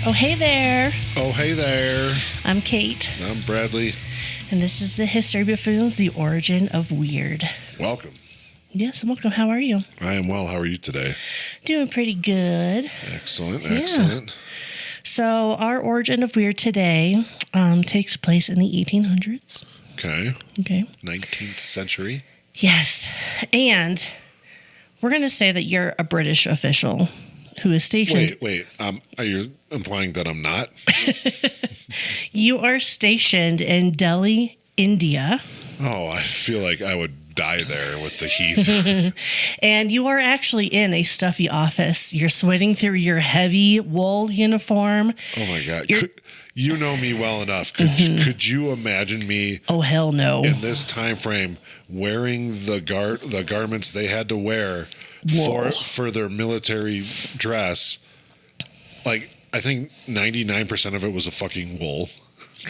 Oh, hey there. Oh, hey there. I'm Kate. I'm Bradley. And this is the History Buffoons, the origin of weird. Welcome. Yes, welcome. How are you? I am well. How are you today? Doing pretty good. Excellent, excellent. So our origin of weird today takes place in the 1800s. Okay. 19th century. Yes. And we're going to say that you're a British official who is stationed. Wait. Are you implying that I'm not? You are stationed in Delhi, India. Oh, I feel like I would die there with the heat. And you are actually in a stuffy office. You're sweating through your heavy wool uniform. Oh, my God. You know me well enough. Could you imagine me? Oh, hell no. In this time frame, wearing the garments they had to wear for their military dress? Like, I think 99% of it was a fucking wool.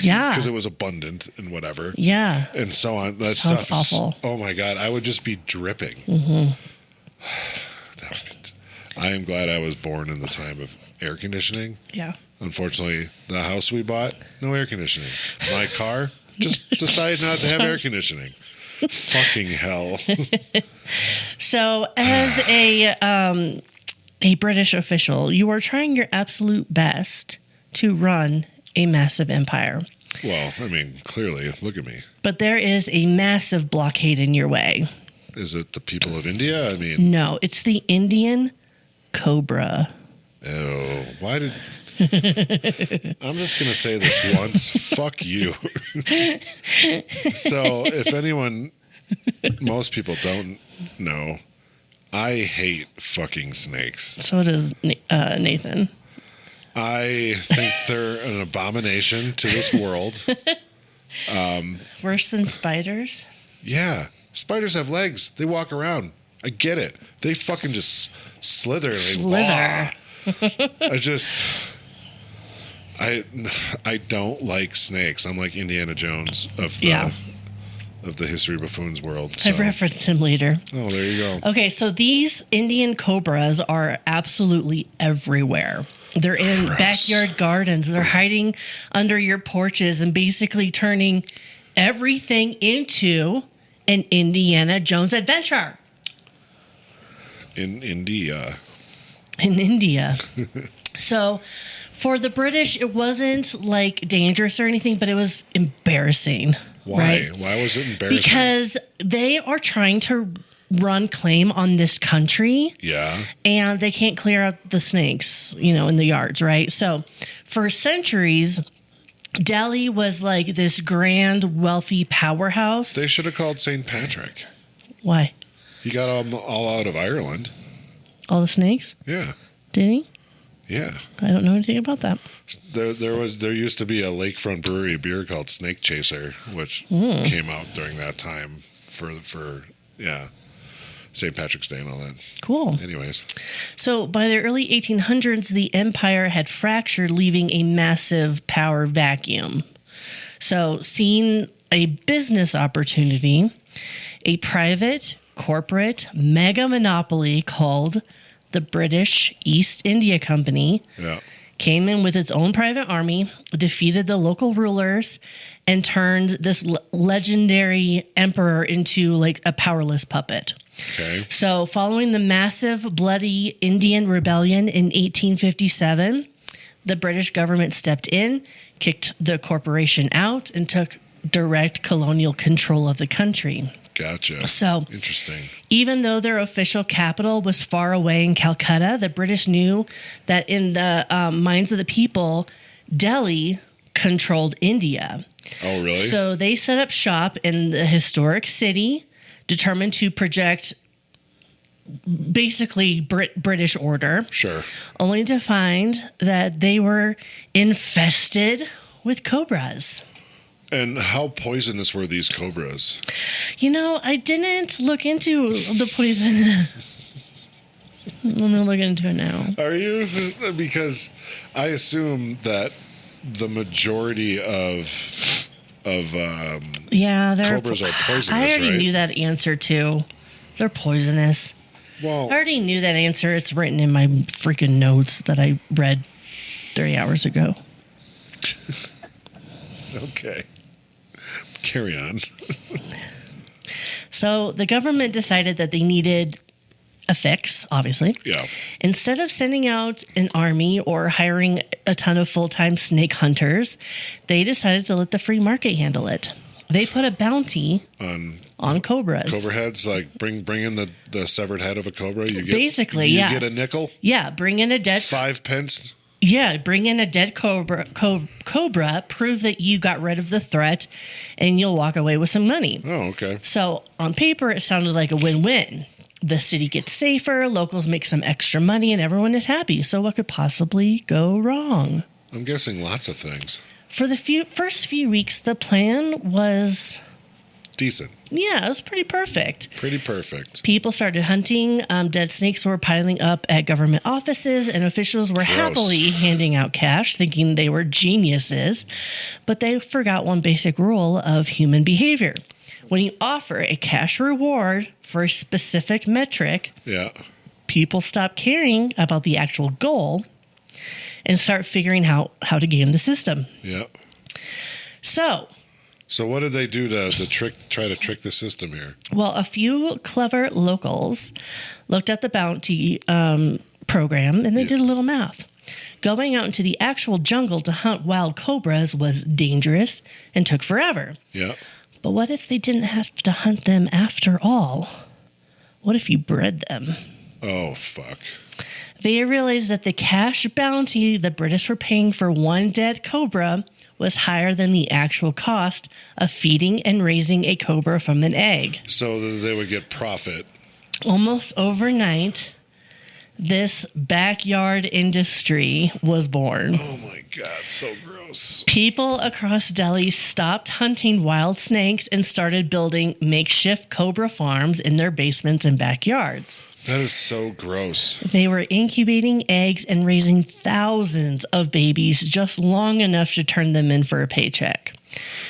Yeah. Because it was abundant and whatever. Yeah. And so on. That Sounds stuff awful. Oh my God. I would just be dripping. I am glad I was born in the time of air conditioning. Yeah. Unfortunately, the house we bought, no air conditioning. My car, just decided not to have air conditioning. Fucking hell. So as a British official, you are trying your absolute best to run a massive empire. Well, I mean, clearly, look at me. But there is a massive blockade in your way. Is it the people of India? I mean... No, it's the Indian cobra. Oh, why did... I'm just going to say this once. Fuck you. So, if anyone... Most people don't know, I hate fucking snakes. So does Nathan. I think they're an abomination to this world. Worse than spiders? Yeah. Spiders have legs. They walk around. I get it. They fucking just slither. I don't like snakes. I'm like Indiana Jones of the History Buffoons world. So. I've referenced him later. Oh, there you go. Okay, so these Indian cobras are absolutely everywhere. They're in backyard gardens. They're hiding under your porches and basically turning everything into an Indiana Jones adventure. In India. In India. So for the British, it wasn't like dangerous or anything, but it was embarrassing. Why? Right? Why was it embarrassing? Because they are trying to run claim on this country. Yeah. And they can't clear out the snakes, in the yards, right? So for centuries, Delhi was like this grand, wealthy powerhouse. They should have called St. Patrick. Why? He got all out of Ireland. All the snakes? Yeah. Did he? Yeah. I don't know anything about that. There used to be a lakefront brewery beer called Snake Chaser, which came out during that time for St. Patrick's Day and all that. Cool. Anyways. So by the early 1800s, the empire had fractured, leaving a massive power vacuum. So seeing a business opportunity, a private corporate mega monopoly called the British East India Company came in with its own private army, defeated the local rulers, and turned this legendary emperor into like a powerless puppet. Okay. So following the massive bloody Indian rebellion in 1857, the British government stepped in, kicked the corporation out, and took direct colonial control of the country. Gotcha. So, interesting. Even though their official capital was far away in Calcutta, the British knew that in the minds of the people, Delhi controlled India. Oh, really? So they set up shop in the historic city, determined to project basically British order. Sure. Only to find that they were infested with cobras. And how poisonous were these cobras? I didn't look into the poison. I'm going to look into it now. Are you? Because I assume that the majority of cobras are poisonous, I already right? knew that answer, too. They're poisonous. Well, I already knew that answer. It's written in my freaking notes that I read 3 hours ago. Okay. Carry on. So the government decided that they needed a fix, obviously. Yeah. Instead of sending out an army or hiring a ton of full-time snake hunters, they decided to let the free market handle it. They put a bounty on cobras. Cobra heads, like bring in the severed head of a cobra. You get basically, you get a nickel. Yeah, bring in a dead 5 pence. Yeah, bring in a dead cobra. Prove that you got rid of the threat, and you'll walk away with some money. Oh, okay. So on paper, it sounded like a win-win. The city gets safer, locals make some extra money, and everyone is happy. So what could possibly go wrong? I'm guessing lots of things. For the first few weeks, the plan was decent. Yeah, it was pretty perfect. Pretty perfect. People started hunting. Dead snakes were piling up at government offices, and officials were happily handing out cash, thinking they were geniuses. But they forgot one basic rule of human behavior. When you offer a cash reward for a specific metric, people stop caring about the actual goal and start figuring out how to game the system. Yeah. So what did they do to try to trick the system here? Well, a few clever locals looked at the bounty program, and they did a little math. Going out into the actual jungle to hunt wild cobras was dangerous and took forever. Yeah. But what if they didn't have to hunt them after all? What if you bred them? Oh, fuck. They realized that the cash bounty the British were paying for one dead cobra was higher than the actual cost of feeding and raising a cobra from an egg. So that they would get profit. Almost overnight, this backyard industry was born. Oh my God, so gross. People across Delhi stopped hunting wild snakes and started building makeshift cobra farms in their basements and backyards. That is so gross. They were incubating eggs and raising thousands of babies just long enough to turn them in for a paycheck.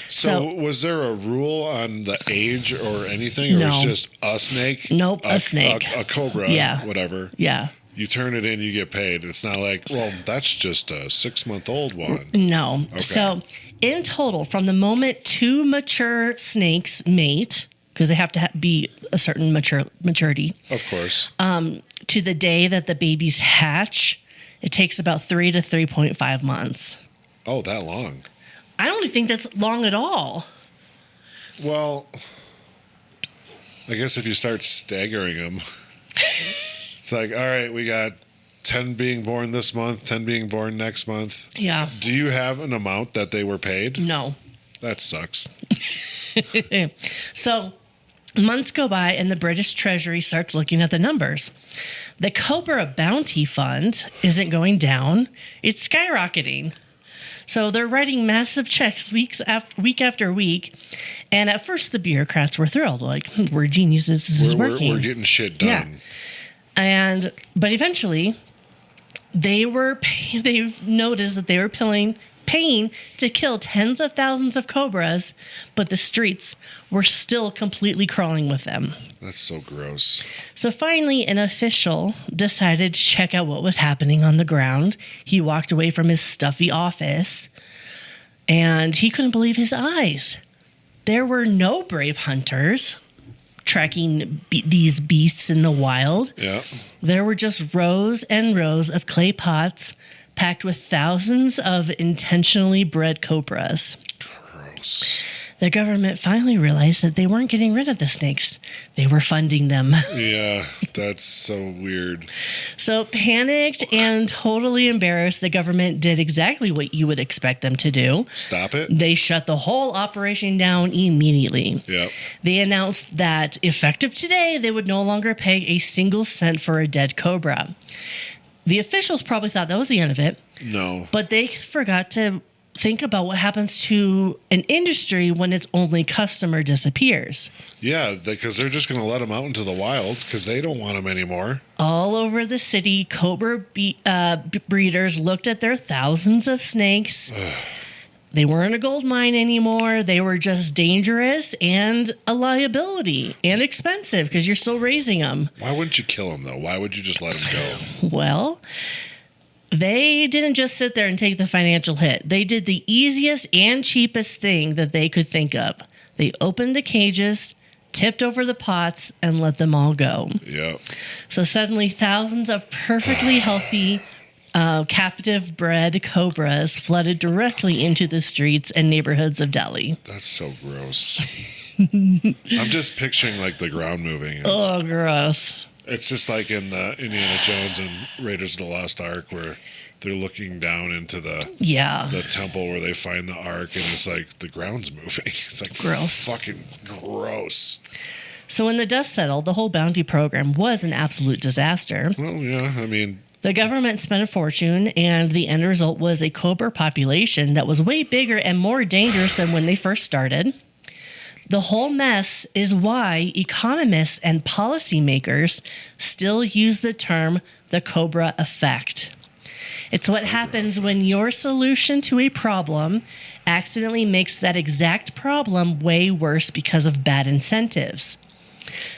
So was there a rule on the age or anything? Or No. was just a snake? Nope, a snake. A cobra, whatever. Yeah. You turn it in, you get paid. It's not like, well, that's just a 6-month-old one. No. Okay. So in total, from the moment 2 mature snakes mate, because they have to be a certain maturity. Of course. To the day that the babies hatch, it takes about 3 to 3.5 months. Oh, that long? I don't think that's long at all. Well, I guess if you start staggering them, it's like, all right, we got 10 being born this month, 10 being born next month. Yeah. Do you have an amount that they were paid? No. That sucks. So months go by and the British Treasury starts looking at the numbers. The Cobra Bounty Fund isn't going down. It's skyrocketing. So they're writing massive checks week after week. And at first the bureaucrats were thrilled. Like, we're geniuses. This is working. We're getting shit done. Yeah. But eventually they noticed that they were paying to kill tens of thousands of cobras, but the streets were still completely crawling with them. That's so gross. So finally, an official decided to check out what was happening on the ground. He walked away from his stuffy office, and he couldn't believe his eyes. There were no brave hunters tracking these beasts in the wild. Yeah. There were just rows and rows of clay pots packed with thousands of intentionally bred cobras. Gross. The government finally realized that they weren't getting rid of the snakes. They were funding them. Yeah, that's so weird. So panicked and totally embarrassed, the government did exactly what you would expect them to do. Stop it? They shut the whole operation down immediately. Yep. They announced that effective today, they would no longer pay a single cent for a dead cobra. The officials probably thought that was the end of it. No. But they forgot to think about what happens to an industry when its only customer disappears. Yeah, because they're just going to let them out into the wild because they don't want them anymore. All over the city, cobra breeders looked at their thousands of snakes. They weren't a gold mine anymore. They were just dangerous and a liability and expensive because you're still raising them. Why wouldn't you kill them, though? Why would you just let them go? Well, they didn't just sit there and take the financial hit. They did the easiest and cheapest thing that they could think of. They opened the cages, tipped over the pots, and let them all go. Yeah. So suddenly thousands of perfectly healthy captive bred cobras flooded directly into the streets and neighborhoods of Delhi. That's so gross. I'm just picturing like the ground moving. Oh, gross. It's just like in the Indiana Jones and Raiders of the Lost Ark where they're looking down into the temple where they find the ark, and it's like the ground's moving. It's like gross. Fucking gross. So when the dust settled, the whole bounty program was an absolute disaster. Well, yeah, I mean, the government spent a fortune, and the end result was a cobra population that was way bigger and more dangerous than when they first started. The whole mess is why economists and policymakers still use the term the Cobra Effect. It's what happens when your solution to a problem accidentally makes that exact problem way worse because of bad incentives.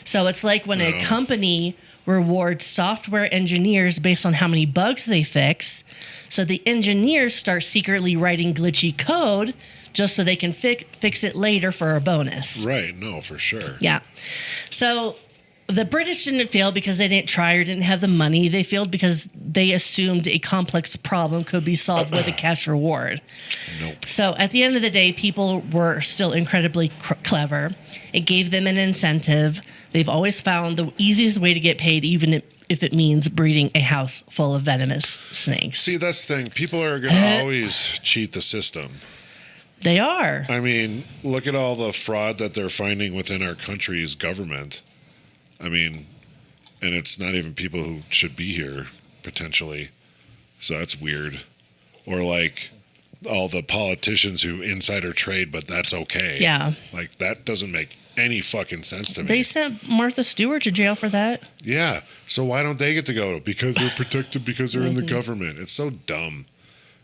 So it's like when a company rewards software engineers based on how many bugs they fix. So the engineers start secretly writing glitchy code just so they can fix it later for a bonus. Right, no, for sure. Yeah. So the British didn't fail because they didn't try or didn't have the money. They failed because they assumed a complex problem could be solved with a cash reward. Nope. So at the end of the day, people were still incredibly clever. It gave them an incentive. They've always found the easiest way to get paid, even if it means breeding a house full of venomous snakes. See, that's the thing. People are going to always cheat the system. They are. I mean, look at all the fraud that they're finding within our country's government. I mean, and it's not even people who should be here, potentially. So that's weird. Or like all the politicians who insider trade, but that's okay. Yeah. Like, that doesn't make any fucking sense to me. They sent Martha Stewart to jail for that. Yeah. So why don't they get to go? Because they're protected, because they're in the government. It's so dumb.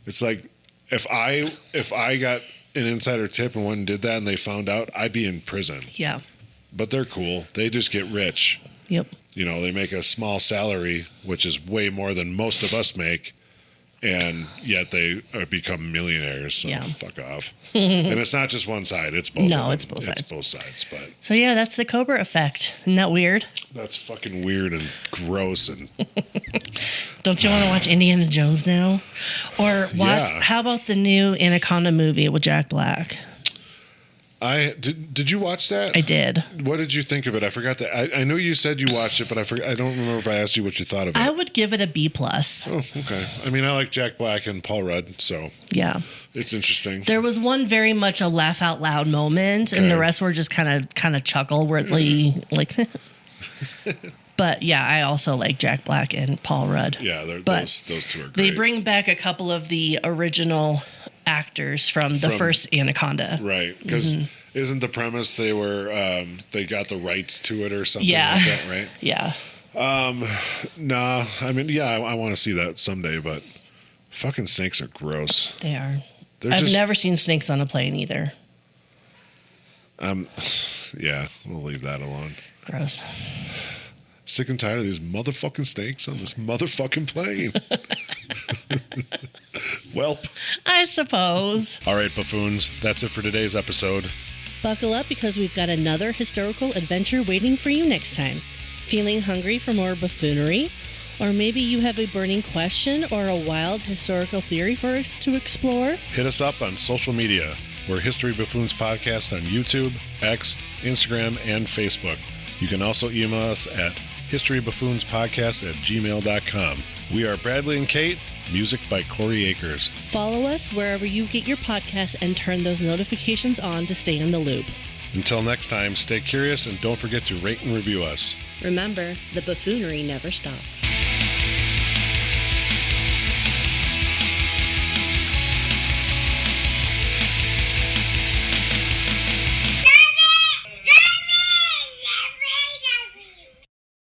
It's like, if I got an insider tip and one did that and they found out, I'd be in prison. Yeah. But they're cool. They just get rich. Yep. You know, they make a small salary, which is way more than most of us make, and yet they become millionaires. So fuck off. And it's not just one side. It's both. No, it's both sides. It's both sides. But so yeah, that's the Cobra Effect. Isn't that weird? That's fucking weird and gross. And don't you want to watch Indiana Jones now? Or watch? Yeah. How about the new Anaconda movie with Jack Black? Did you watch that? I did. What did you think of it? I forgot that. I know you said you watched it, but I don't remember if I asked you what you thought of it. I would give it a B+. Oh, okay. I mean, I like Jack Black and Paul Rudd, so yeah, it's interesting. There was one very much a laugh out loud moment, and the rest were just kind of chuckle worthy, like. But yeah, I also like Jack Black and Paul Rudd. Yeah, those two are great. They bring back a couple of the original actors from the first Anaconda. Right, because isn't the premise they got the rights to it or something like that, right? Yeah. Nah, I mean, yeah, I want to see that someday, but fucking snakes are gross. They are. I've never seen snakes on a plane either. Yeah, we'll leave that alone. Gross. Sick and tired of these motherfucking snakes on this motherfucking plane. Welp. I suppose. All right, buffoons, that's it for today's episode. Buckle up because we've got another historical adventure waiting for you next time. Feeling hungry for more buffoonery? Or maybe you have a burning question or a wild historical theory for us to explore? Hit us up on social media. We're History Buffoons Podcast on YouTube, X, Instagram, and Facebook. You can also email us at historybuffoonspodcast@gmail.com. We are Bradley and Kate, music by Corey Akers. Follow us wherever you get your podcasts and turn those notifications on to stay in the loop. Until next time, stay curious and don't forget to rate and review us. Remember, the buffoonery never stops.